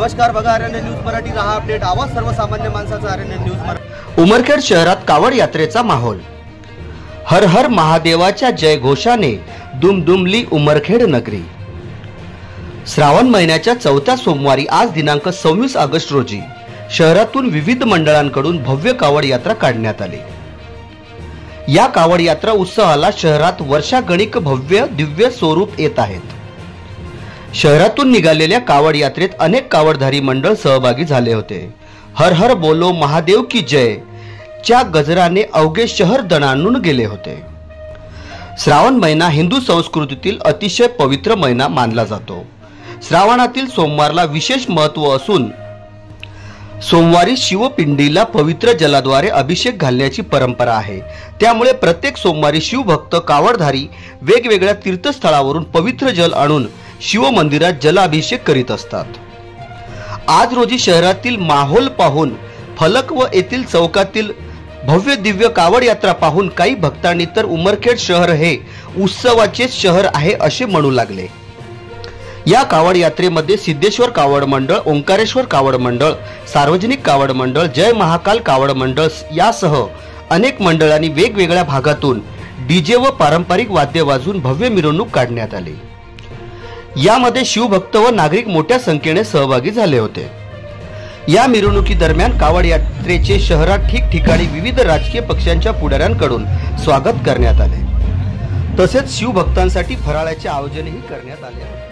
नमस्कार, बघा RNN news Marathi, रहा अपडेट, आवाज सर्वसामान्य माणसाचा आरएनएन न्यूज मराठी। उमरखेड शहरात कावड यात्रेचा माहोल। हर हर महादेवाच्या जय घोषाने दुमदुमली उमरखेड नगरी। श्रावण महिन्याच्या चौथ्या सोमवारी आज दिनांक 26 ऑगस्ट रोजी शहरातून विविध मंडळांकडून भव्य कावड यात्रा काढण्यात आली। या कावड यात्रा उत्सवाला शहरात वर्षागणिक भव्य दिव्य स्वरूप येत आहेत। शहरातून निघालेल्या कावड यात्रेत अनेक कावडधारी मंडळ सहभागी झाले होते। हर हर बोलो महादेव की जय च्या गजराने अवघे शहर दणाणून गेले होते। श्रावण महिना हिंदू संस्कृतीतील अतिशय पवित्र महिना मानला जातो। श्रावणातील सोमवारला विशेष महत्त्व असून सोमवारी शिवपिंडीला पवित्र जलाद्वारे अभिषेक घालण्याची परंपरा आहे। त्यामुळे प्रत्येक सोमवारी शिवभक्त कावडधारी वेगवेगळ्या तीर्थस्थळावरून पवित्र जल आणून शिव मंदिरात जलाभिषेक करीत असतात। आज रोजी शहरातील माहोल पाहून फलक व येथील चौकातील भव्य दिव्य कावड यात्रा पाहून काही भक्तांनी तर उमरखेड शहर हे उत्सवाचे शहर आहे असे म्हणू लागले। या कावड यात्रेमध्ये सिद्धेश्वर कावड मंडळ, ओंकारेश्वर कावड मंडळ, सार्वजनिक कावड मंडळ, जय महाकाल कावड मंडळ यासह अनेक मंडळांनी वेगवेगळ्या भागातून डीजे व पारंपरिक वाद्य वाजवून भव्य मिरवणूक काढण्यात आली। यामध्ये शिवभक्त व नागरिक मोठ्या संख्येने सहभागी झाले होते। या मिरवणुकीदरम्यान कावड यात्रेचे शहरात ठिकठिकाणी विविध राजकीय पक्षांच्या पुढाऱ्यांकडून स्वागत करण्यात आले। तसेच शिवभक्तांसाठी फराळाचे आयोजनही करण्यात आले।